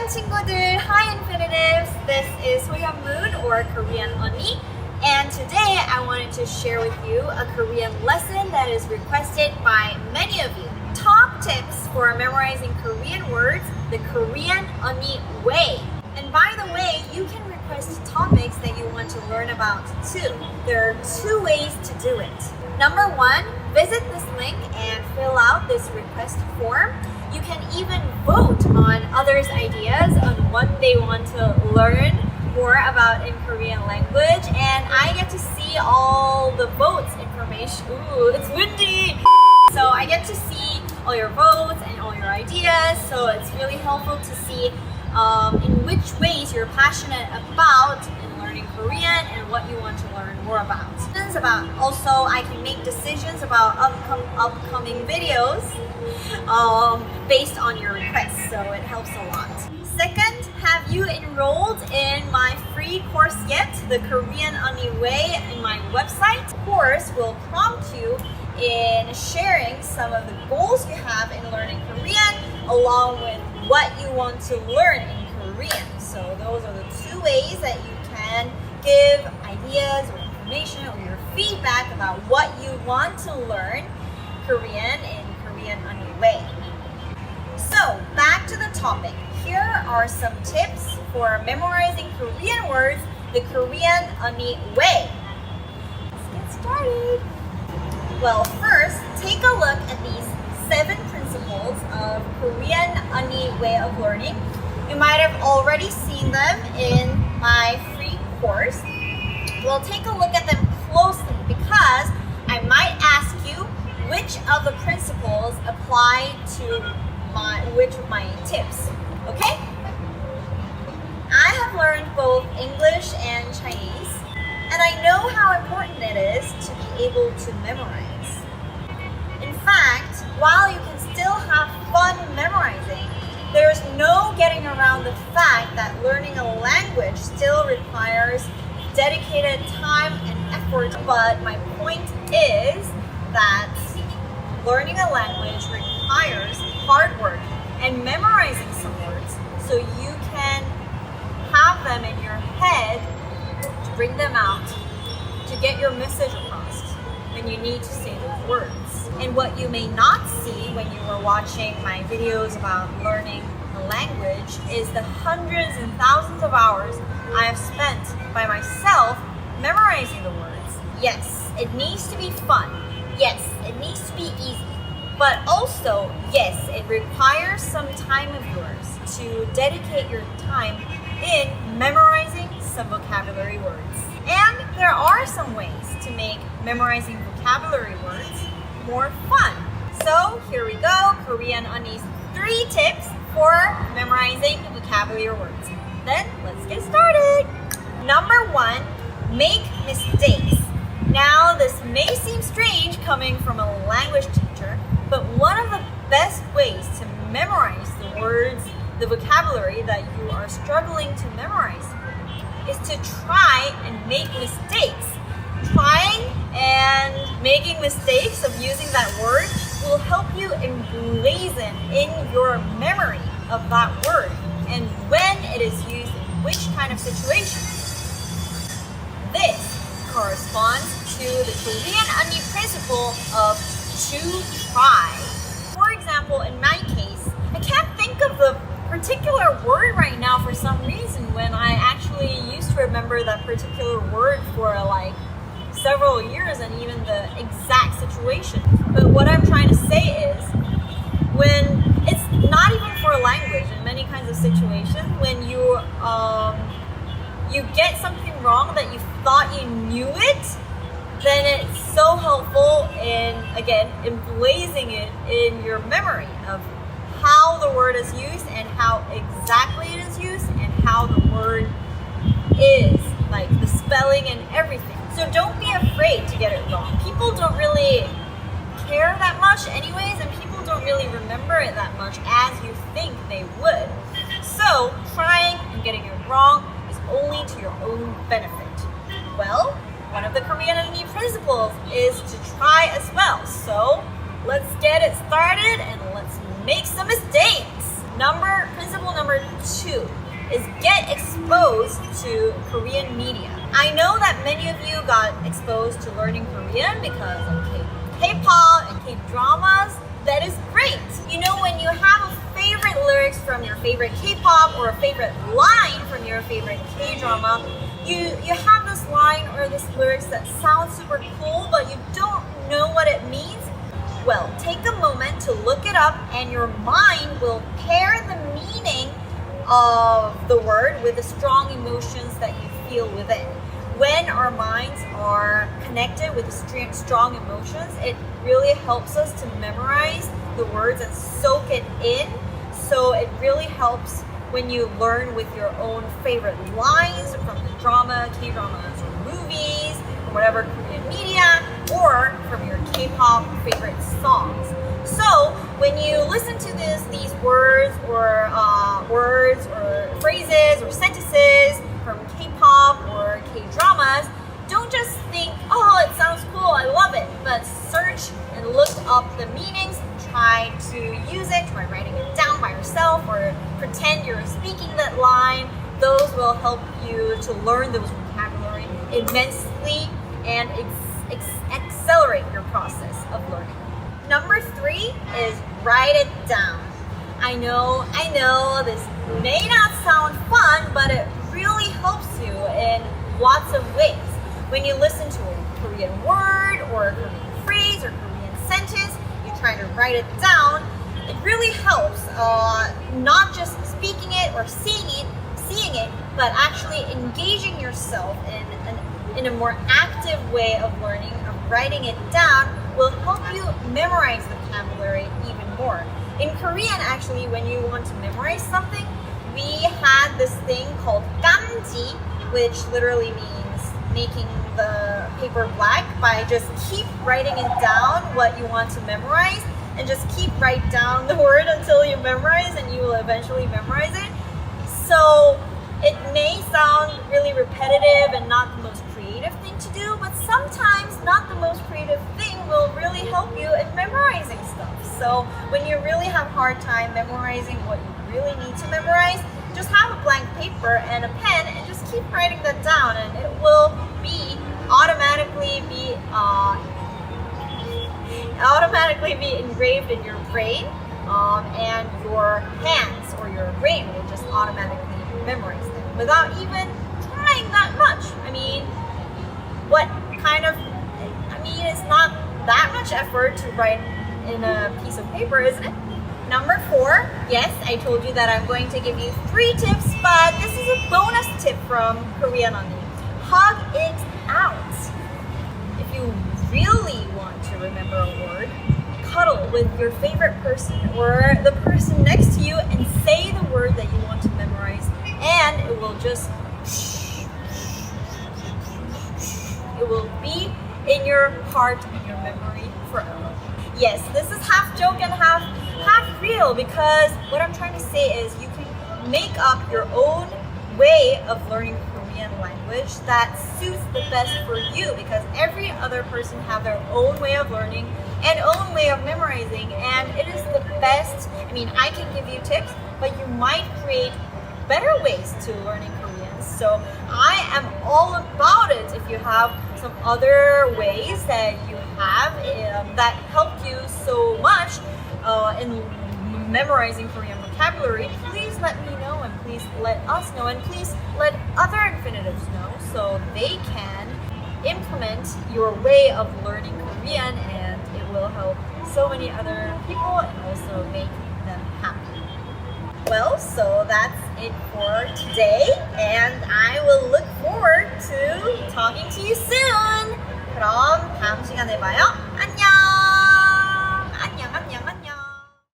친구들! Hi Infinitives! This is Sohyun or Korean Unnie, and today I wanted to share with you a Korean lesson that is requested by many of you. Top tips for memorizing Korean words the Korean Unnie way. And by the way, you can request topics that you want to learn about too. There are two ways to do it. Number one, visit this link and fill out this request form. You can even vote on others' ideas on what they want to learn more about in Korean language, and I get to see all the votes information. Ooh, it's windy! So I get to see all your votes and all your ideas, so it's really helpful to see in which ways you're passionate about in learning Korean and what you want to learn more about. Also, I can make decisions about upcoming videos based on your requests, so it helps a lot. Second, have you enrolled in my free course yet? The Korean Unnie Way in my website. The course will prompt you in sharing some of the goals you have in learning Korean along with what you want to learn in Korean. So those are the two ways that you can give ideas or information or your feedback about what you want to learn Korean in Korean Unnie Way. So back to the topic. Here are some tips for memorizing Korean words the Korean Unnie Way. Let's get started. Well, first, take a look at these 7 principles of Korean Unnie way of learning. You might have already seen them in my free course. Well, take a look at them closely because I might ask you which of the principles apply to which of my tips. Okay? I have learned both English and Chinese, and I know how important it is to be able to memorize. In fact, while you can still have fun memorizing, there's no getting around the fact that learning a language still requires dedicated time and effort. But my point is that learning a language requires hard work and memorizing some words so you can have them in your head to bring them out to get your message across when you need to say those words. And what you may not see when you were watching my videos about learning a language is the hundreds and thousands of hours I have spent by myself memorizing the words. Yes, it needs to be fun. Yes, it needs to be easy. But also, yes, it requires some time of yours to dedicate your time in memorizing some vocabulary words. And there are some ways to make memorizing vocabulary words more fun. So here we go, Korean Unnie's 3 tips for memorizing vocabulary words. Then let's get started. Number 1, make mistakes. Now this may seem strange coming from a language teacher, but one of the best ways to memorize the words, the vocabulary that you are struggling to memorize is to try and make mistakes. Trying and making mistakes of using that word will help you emblazon in your memory of that word and when it is used in which kind of situation. This corresponds to the Korean Unnie principle of to try. For example, in my case, I can't think of the particular word right now for some reason when I actually used to remember that particular word for like several years and even the exact situation. But what I'm trying to say is when it's not even for language in many kinds of situations, when you get something wrong that you thought you knew it, then it's so helpful in, again, emblazing it in your memory of how the word is used and how exactly it is used and how the word is, like the spelling and everything. So don't be afraid to get it wrong. People don't really care that much anyways, and people don't really remember it that much as you think they would. So trying and getting it wrong is only to your own benefit. Well, one of the Korean Unnie principles is to try as well. So let's get it started and let's make some mistakes. Principle number 2 is get exposed to Korean media. I know that many of you got exposed to learning Korean because of K-pop and K-dramas. That is great. You know, when you have a favorite lyrics from your favorite K-pop or a favorite line from your favorite K-drama, you have this line or this lyrics that sounds super cool, but you don't know what it means. Well, take a moment to look it up and your mind will pair the meaning of the word with the strong emotions that you feel within. When our minds are connected with the strong emotions, it really helps us to memorize the words and soak it in. So it really helps when you learn with your own favorite lines from the drama, K-dramas, or movies, or whatever Korean media, or from your K-pop favorite songs. So when you listen to these words or phrases or sentences from K-pop or K-dramas, don't just think, oh, it sounds cool, I love it, but search and look up the meanings, try to use it, try writing it down by yourself or pretend you're speaking that line. Those will help you to learn those vocabulary immensely and accelerate your process of learning. Number 3 is write it down. I know, this may not sound fun, but it really helps you in lots of ways. When you listen to a Korean word or a Korean phrase or Korean sentence, you try to write it down. It really helps, not just speaking it or seeing it, but actually engaging yourself in a more active way of learning, of writing it down will help you memorize the vocabulary even more. In Korean, actually, when you want to memorize something, we had this thing called gamji, which literally means making the paper black by just keep writing it down what you want to memorize and just keep write down the word until you memorize and you will eventually memorize it. So it may sound really repetitive and not the most creative thing to do, but sometimes not the most creative thing will really help you in memorizing stuff. So when you really have a hard time memorizing what you really need to memorize, just have a blank paper and a pen and just keep writing that down, and it will automatically be engraved in your brain, and your hands or your brain will just automatically memorize them without even trying that much. It's not that much effort to write in a piece of paper, isn't it? Number 4, yes, I told you that I'm going to give you 3 tips, but this is a bonus tip from koreanlanguage. Hug it out. If you really want to remember a word, cuddle with your favorite person or the person next to you and say the word that you want to memorize, and it will be in your heart and your memory forever. Yes, this is half joke and half real, because what I'm trying to say is you can make up your own way of learning Korean language that suits the best for you, because every other person have their own way of learning and own way of memorizing, and it is the best. I can give you tips, but you might create better ways to learning Korean. So I am all about it. If you have some other ways that you have that helped you so much in memorizing Korean vocabulary, please let me know, and please let us know, and please let other infinitives know so they can implement your way of learning Korean, and it will help so many other people and also make them happy. Well, so that's it for today, and I will look forward to talking to you soon. 그럼 다음 시간에 봐요.